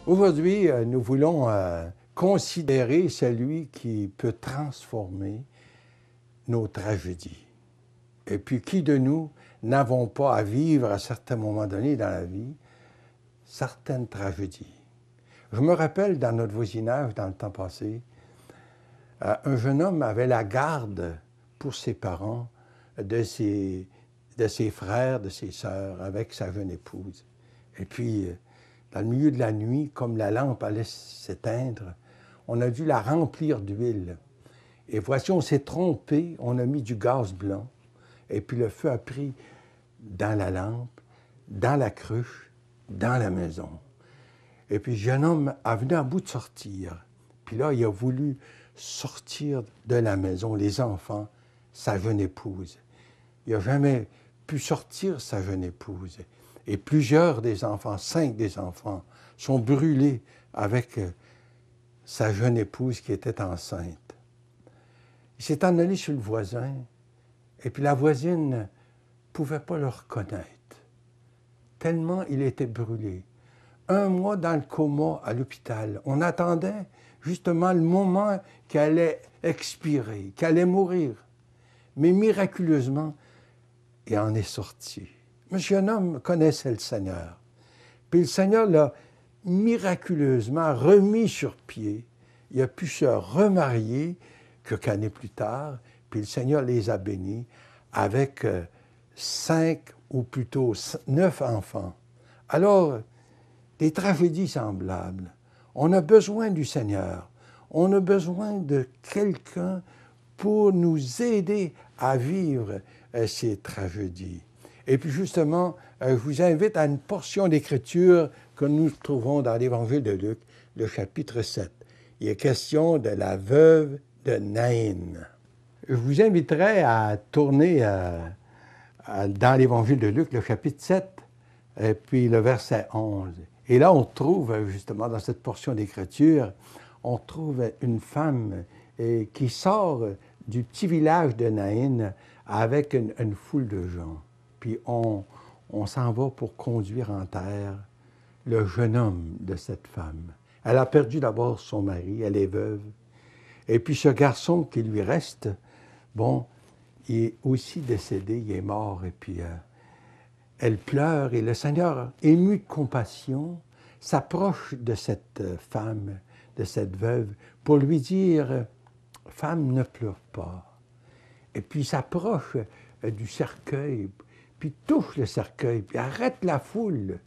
Aujourd'hui, nous voulons considérer celui qui peut transformer nos tragédies. Et puis, qui de nous n'avons pas à vivre à certains moments donnés dans la vie certaines tragédies? Je me rappelle dans notre voisinage, dans le temps passé, un jeune homme avait la garde pour ses parents de ses frères, de ses sœurs, avec sa jeune épouse. Et puis, dans le milieu de la nuit, comme la lampe allait s'éteindre, on a dû la remplir d'huile. Et voici, on s'est trompé, on a mis du gaz blanc, et puis le feu a pris dans la lampe, dans la cruche, dans la maison. Et puis, le jeune homme a venu à bout de sortir. Puis là, il a voulu sortir de la maison, les enfants, sa jeune épouse. Il n'a jamais pu sortir sa jeune épouse. Et plusieurs des enfants, 5 des enfants, sont brûlés avec sa jeune épouse qui était enceinte. Il s'est en allé chez le voisin, et puis la voisine ne pouvait pas le reconnaître, tellement il était brûlé. 1 mois dans le coma à l'hôpital. On attendait justement le moment qu'il allait expirer, qu'il allait mourir. Mais miraculeusement, il en est sorti. Mais ce jeune homme connaissait le Seigneur. Puis le Seigneur l'a miraculeusement remis sur pied. Il a pu se remarier quelques années plus tard, puis le Seigneur les a bénis avec 5 ou plutôt 9 enfants. Alors, des tragédies semblables. On a besoin du Seigneur. On a besoin de quelqu'un pour nous aider à vivre ces tragédies. Et puis justement, je vous invite à une portion d'écriture que nous trouvons dans l'Évangile de Luc, le chapitre 7. Il est question de la veuve de Naïn. Je vous inviterai à tourner dans l'Évangile de Luc, le chapitre 7, et puis le verset 11. Et là, on trouve justement dans cette portion d'écriture, on trouve une femme qui sort du petit village de Naïn avec une foule de gens. Puis on s'en va pour conduire en terre le jeune homme de cette femme. Elle a perdu d'abord son mari, elle est veuve. Et puis ce garçon qui lui reste, bon, il est aussi décédé, il est mort. Et puis elle pleure et le Seigneur, ému de compassion, s'approche de cette femme, de cette veuve, pour lui dire « Femme, ne pleure pas ». Et puis il s'approche du cercueil, puis touche le cercueil, puis arrête la foule.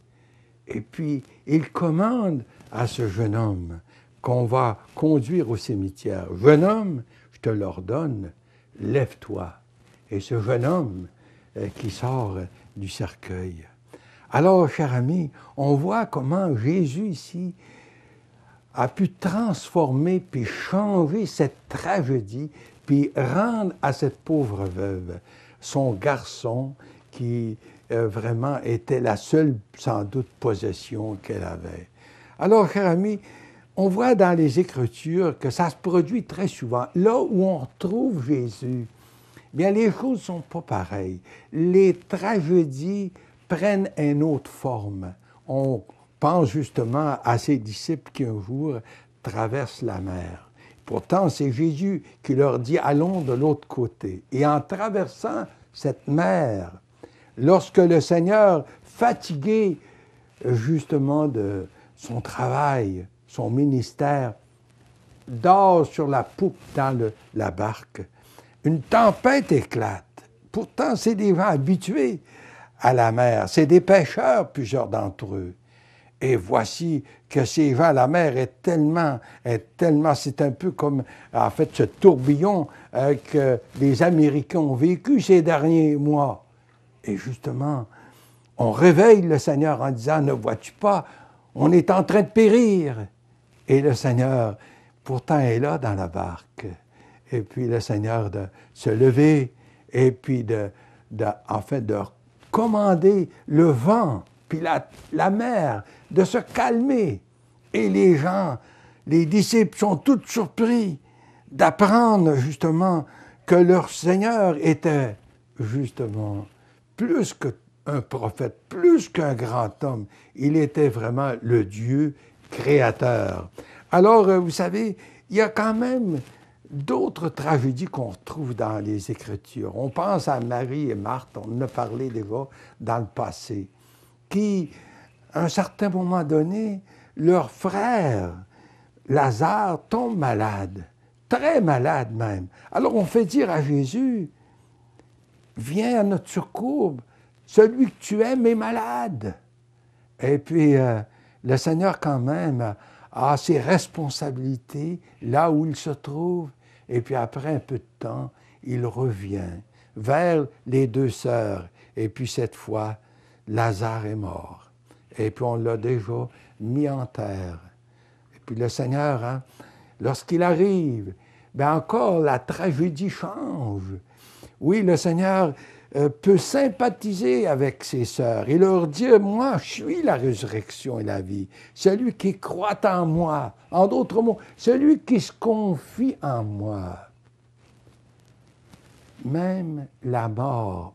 Et puis il commande à ce jeune homme qu'on va conduire au cimetière. « Jeune homme, je te l'ordonne, lève-toi ». Et ce jeune homme qui sort du cercueil. Alors, chers amis, on voit comment Jésus ici a pu transformer puis changer cette tragédie puis rendre à cette pauvre veuve son garçon qui vraiment était la seule, sans doute, possession qu'elle avait. Alors, chers amis, on voit dans les Écritures que ça se produit très souvent. Là où on trouve Jésus, bien, les choses ne sont pas pareilles. Les tragédies prennent une autre forme. On pense justement à ces disciples qui un jour traversent la mer. Pourtant, c'est Jésus qui leur dit « Allons de l'autre côté ». Et en traversant cette mer, lorsque le Seigneur, fatigué justement de son travail, son ministère, dort sur la poupe dans la barque, une tempête éclate. Pourtant, c'est des gens habitués à la mer. C'est des pêcheurs, plusieurs d'entre eux. Et voici que ces gens, la mer est tellement, c'est un peu comme, en fait, ce tourbillon que les Américains ont vécu ces derniers mois. Et justement, on réveille le Seigneur en disant, ne vois-tu pas, on est en train de périr. Et le Seigneur, pourtant, est là dans la barque. Et puis le Seigneur de se lever et puis en fait, de commander le vent, puis la mer, de se calmer. Et les gens, les disciples sont tous surpris d'apprendre justement que leur Seigneur était justement plus qu'un prophète, plus qu'un grand homme. Il était vraiment le Dieu Créateur. Alors, vous savez, il y a quand même d'autres tragédies qu'on retrouve dans les Écritures. On pense à Marie et Marthe, on en a parlé déjà dans le passé, qui, à un certain moment donné, leur frère, Lazare, tombe malade, très malade même. Alors on fait dire à Jésus, viens à notre secours, celui que tu aimes est malade. Et puis le Seigneur quand même a ses responsabilités là où il se trouve. Et puis après un peu de temps, il revient vers les deux sœurs. Et puis cette fois, Lazare est mort. Et puis on l'a déjà mis en terre. Et puis le Seigneur, hein, lorsqu'il arrive, bien encore la tragédie change. Oui, le Seigneur peut sympathiser avec ses sœurs et leur dire, moi, je suis la résurrection et la vie. Celui qui croit en moi, en d'autres mots, celui qui se confie en moi. Même la mort,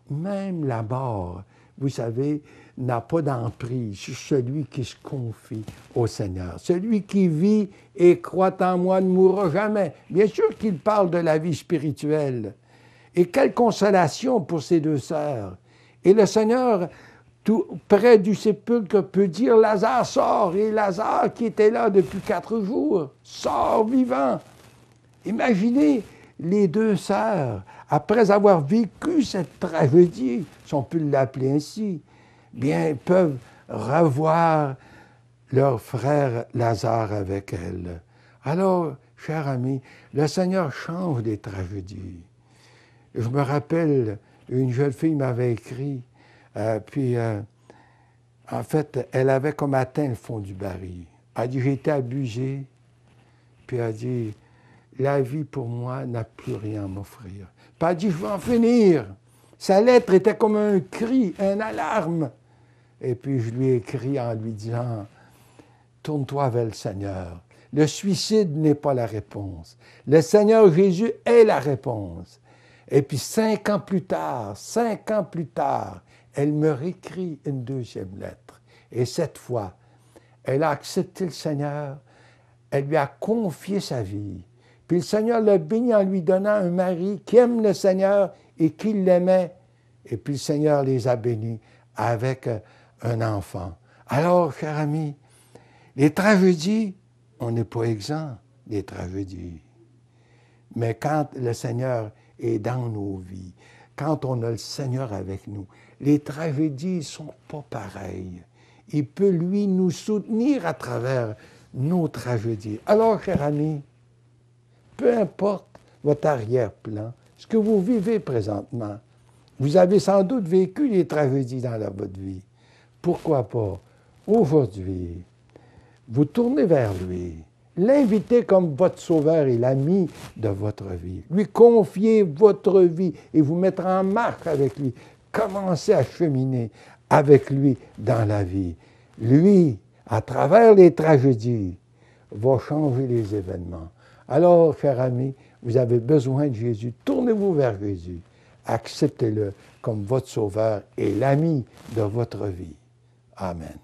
vous savez, n'a pas d'emprise sur celui qui se confie au Seigneur. Celui qui vit et croit en moi ne mourra jamais. Bien sûr qu'il parle de la vie spirituelle. Et quelle consolation pour ces deux sœurs. Et le Seigneur, tout près du sépulcre, peut dire, Lazare sort. Et Lazare, qui était là depuis 4 jours, sort vivant. Imaginez les deux sœurs, après avoir vécu cette tragédie, si on peut l'appeler ainsi, bien, peuvent revoir leur frère Lazare avec elles. Alors, chers amis, le Seigneur change les tragédies. Je me rappelle, une jeune fille m'avait écrit, en fait, elle avait comme atteint le fond du baril. Elle a dit, j'ai été abusée, puis elle a dit, la vie pour moi n'a plus rien à m'offrir. Puis elle a dit, je veux en finir. Sa lettre était comme un cri, une alarme. Et puis je lui ai écrit en lui disant, tourne-toi vers le Seigneur. Le suicide n'est pas la réponse. Le Seigneur Jésus est la réponse. Et puis 5 ans plus tard, elle me réécrit une deuxième lettre. Et cette fois, elle a accepté le Seigneur, elle lui a confié sa vie. Puis le Seigneur l'a béni en lui donnant un mari qui aime le Seigneur et qui l'aimait. Et puis le Seigneur les a bénis avec un enfant. Alors, chers amis, les tragédies, on n'est pas exempt des tragédies. Mais quand le Seigneur est dans nos vies, quand on a le Seigneur avec nous, les tragédies ne sont pas pareilles. Il peut, lui, nous soutenir à travers nos tragédies. Alors, chers amis, peu importe votre arrière-plan, ce que vous vivez présentement, vous avez sans doute vécu les tragédies dans votre vie. Pourquoi pas, aujourd'hui, vous tournez vers lui, l'invitez comme votre sauveur et l'ami de votre vie. Lui confiez votre vie et vous mettre en marche avec lui. Commencez à cheminer avec lui dans la vie. Lui, à travers les tragédies, va changer les événements. Alors, chers amis, vous avez besoin de Jésus. Tournez-vous vers Jésus. Acceptez-le comme votre sauveur et l'ami de votre vie. Amen.